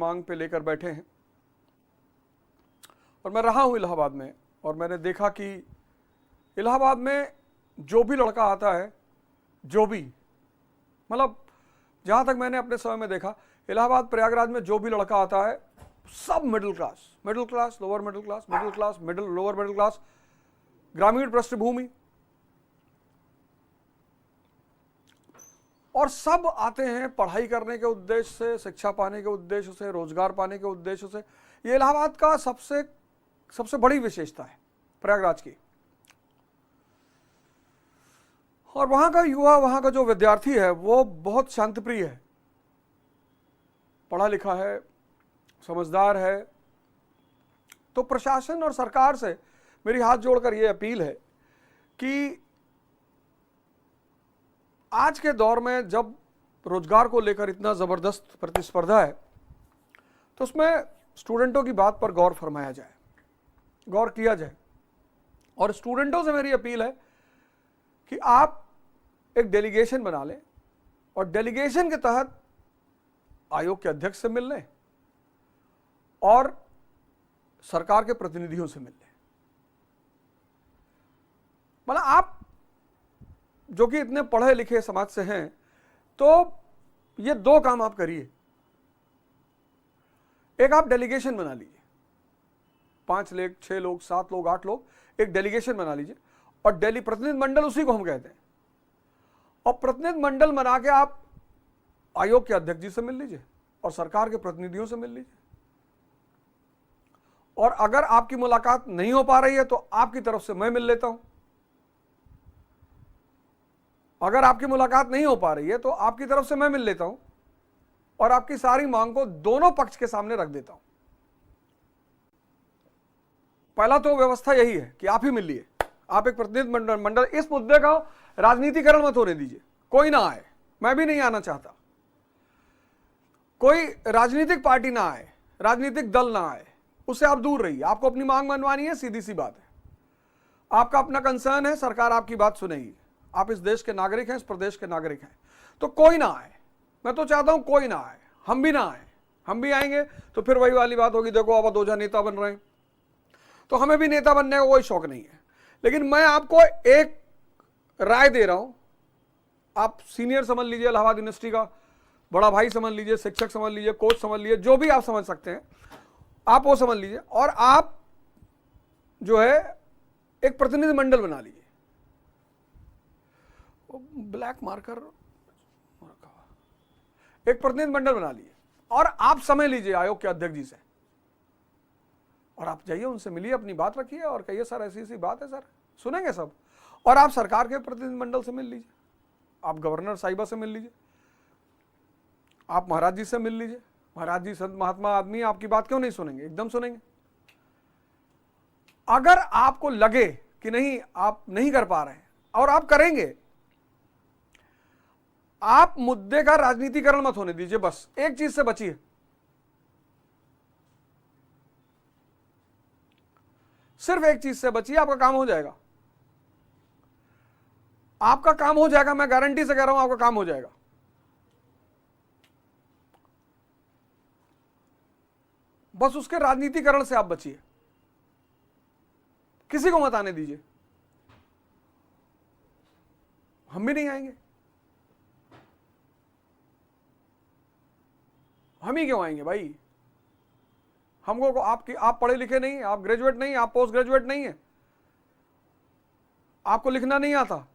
मांग पे लेकर बैठे हैं। और मैं रहा हूं इलाहाबाद में, और मैंने देखा कि इलाहाबाद में जो भी लड़का आता है, जो भी मतलब जहां तक मैंने अपने समय में देखा, इलाहाबाद प्रयागराज में जो भी लड़का आता है सब middle class, lower middle class, lower middle class, ग्रामीण पृष्ठभूमि, और सब आते हैं पढ़ाई करने के उद्देश्य से, शिक्षा पाने के उद्देश्य से, रोजगार पाने के उद्देश्य से। ये इलाहाबाद का सबसे बड़ी विशेषता है प्रयागराज की। और वहां का युवा, वहां का जो विद्यार्थी है वो बहुत शांतिप्रिय है, पढ़ा लिखा है, समझदार है। तो प्रशासन और सरकार से मेरी हाथ जोड़कर ये अपील है कि आज के दौर में जब रोजगार को लेकर इतना जबरदस्त प्रतिस्पर्धा है, तो उसमें स्टूडेंटों की बात पर गौर फरमाया जाए, गौर किया जाए। और स्टूडेंटों से मेरी अपील है कि आप एक डेलीगेशन बना लें और डेलीगेशन के तहत आयोग के अध्यक्ष से मिल लें और सरकार के प्रतिनिधियों से मिल लें। मतलब आप जो कि इतने पढ़े लिखे समाज से हैं, तो ये दो काम आप करिए। एक, आप डेलीगेशन बना लीजिए, 5 लोग, 6 लोग, 7 लोग, 8 लोग, एक डेलीगेशन बना लीजिए। और प्रतिनिधि मंडल उसी को हम कहते हैं। और प्रतिनिधि मंडल बना के आप आयोग के अध्यक्ष जी से मिल लीजिए और सरकार के प्रतिनिधियों से मिल लीजिए। और अगर आपकी मुलाकात नहीं हो पा रही है तो आपकी तरफ से मैं मिल लेता हूं। अगर आपकी मुलाकात नहीं हो पा रही है तो आपकी तरफ से मैं मिल लेता हूं और आपकी सारी मांग को दोनों पक्ष के सामने रख देता हूं। पहला तो व्यवस्था यही है कि आप ही मिल लिए, आप एक प्रतिनिधि मंडल। इस मुद्दे का राजनीतिकरण मत होने दीजिए, कोई ना आए, मैं भी नहीं आना चाहता, कोई राजनीतिक पार्टी ना आए, राजनीतिक दल ना आए, उससे आप दूर रहिए। आपको अपनी मांग मनवानी है, सीधी सी बात है, आपका अपना कंसर्न है, सरकार आपकी बात सुनेगी। आप इस देश के नागरिक हैं, इस प्रदेश के नागरिक हैं, तो कोई ना आए। मैं तो चाहता हूं कोई ना आए, हम भी ना आए। हम भी आएंगे तो फिर वही वाली बात होगी, देखो अब ओझा नेता बन रहे हैं। तो हमें भी नेता बनने का कोई शौक नहीं है। लेकिन मैं आपको एक राय दे रहा हूं, आप सीनियर समझ लीजिए, इलाहाबाद यूनिवर्सिटी का बड़ा भाई समझ लीजिए, शिक्षक समझ लीजिए, कोच समझ लीजिए, जो भी आप समझ सकते हैं आप वो समझ लीजिए। और आप जो है एक प्रतिनिधि मंडल बना लीजिए। ब्लैक मार्कर, एक प्रतिनिधि मंडल बना लीजिए और आप समय लीजिए आयोग के अध्यक्ष जी से, और आप जाइए उनसे मिलिए, अपनी बात रखिए और कहिए सर ऐसी ऐसी बात है, सर सुनेंगे सब। और आप सरकार के प्रतिनिधि मंडल से मिल लीजिए, आप गवर्नर साहिबा से मिल लीजिए, आप महाराज जी से मिल लीजिए। महाराज जी संत महात्मा आदमी, आपकी बात क्यों नहीं सुनेंगे, एकदम सुनेंगे। अगर आपको लगे कि नहीं आप नहीं कर पा रहे हैं और आप करेंगे, आप मुद्दे का राजनीतिकरण मत होने दीजिए। बस एक चीज से बचिए, सिर्फ एक चीज से बचिए, आपका काम हो जाएगा। आपका काम हो जाएगा, मैं गारंटी से कह रहा हूं, आपका काम हो जाएगा। बस उसके राजनीतिकरण से आप बचिए, किसी को मत आने दीजिए। हम भी नहीं आएंगे, हम ही क्यों आएंगे भाई? हमको आप पढ़े लिखे नहीं, आप ग्रेजुएट नहीं, आप पोस्ट ग्रेजुएट नहीं है, आपको लिखना नहीं आता,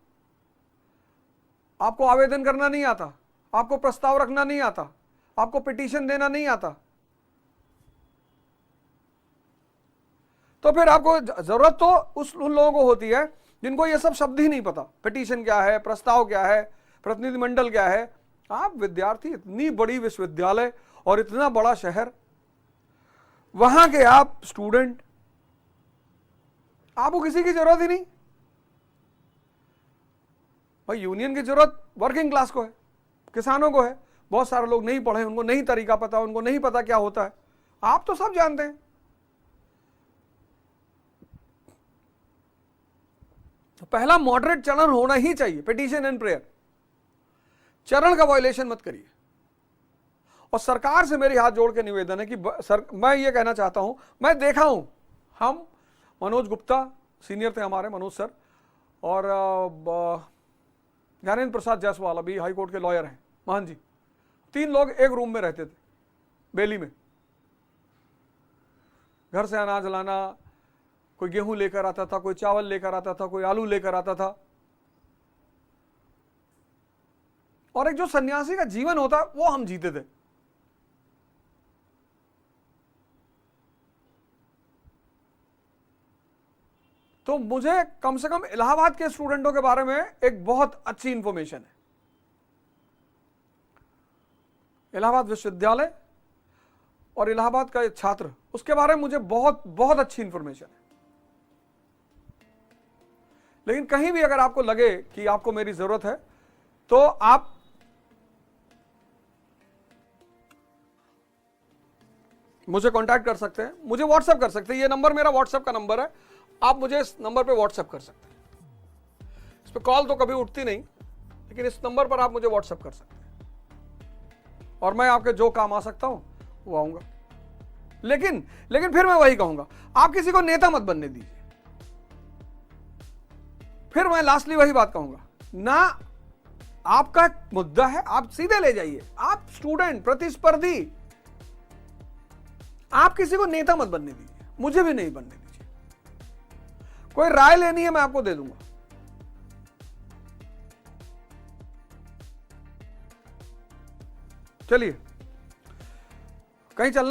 आपको आवेदन करना नहीं आता, आपको प्रस्ताव रखना नहीं आता, आपको पिटीशन देना नहीं आता, तो फिर आपको जरूरत तो उन लोगों को होती है जिनको ये सब शब्द ही नहीं पता, पिटीशन क्या है, प्रस्ताव क्या है, प्रतिनिधि मंडल क्या है। आप विद्यार्थी, इतनी बड़ी विश्वविद्यालय और इतना बड़ा शहर, वहां के आप स्टूडेंट, आपको किसी की जरूरत ही नहीं भाई। यूनियन की जरूरत वर्किंग क्लास को है, किसानों को है। बहुत सारे लोग नहीं पढ़े, उनको नहीं तरीका पता, उनको नहीं पता क्या होता है। आप तो सब जानते हैं। तो पहला मॉडरेट चरण होना ही चाहिए, पिटीशन एंड प्रेयर। चरण का वायलेशन मत करिए। और सरकार से मेरी हाथ जोड़ के निवेदन है कि मैं ये कहना चाहता हूं, मैं देखा हूं, हम मनोज गुप्ता सीनियर थे हमारे, मनोज सर, और ज्ञानेंद्र प्रसाद जायसवाल अभी हाई कोर्ट के लॉयर हैं, महान जी, 3 लोग एक रूम में रहते थे बेली में। घर से अनाज लाना, कोई गेहूं लेकर आता था, कोई चावल लेकर आता था, कोई आलू लेकर आता था। और एक जो सन्यासी का जीवन होता है वो हम जीते थे। तो मुझे कम से कम इलाहाबाद के स्टूडेंटों के बारे में एक बहुत अच्छी इंफॉर्मेशन है। इलाहाबाद विश्वविद्यालय और इलाहाबाद का एक छात्र, उसके बारे में मुझे बहुत बहुत अच्छी इंफॉर्मेशन है। लेकिन कहीं भी अगर आपको लगे कि आपको मेरी जरूरत है तो आप मुझे कांटेक्ट कर सकते हैं, मुझे व्हाट्सएप कर सकते हैं। ये नंबर मेरा व्हाट्सएप का नंबर है, आप मुझे इस नंबर पे व्हाट्सएप कर सकते हैं। इस पे कॉल तो कभी उठती नहीं, लेकिन इस नंबर पर आप मुझे व्हाट्सएप कर सकते हैं और मैं आपके जो काम आ सकता हूं वो आऊंगा। लेकिन फिर मैं वही कहूंगा, आप किसी को नेता मत बनने दीजिए। फिर मैं लास्टली वही बात कहूंगा ना, आपका मुद्दा है, आप सीधे ले जाइए। आप स्टूडेंट, प्रतिस्पर्धी, आप किसी को नेता मत बनने दीजिए, मुझे भी नहीं बनने दीजिए। कोई राय लेनी है मैं आपको दे दूंगा। चलिए, कहीं चलना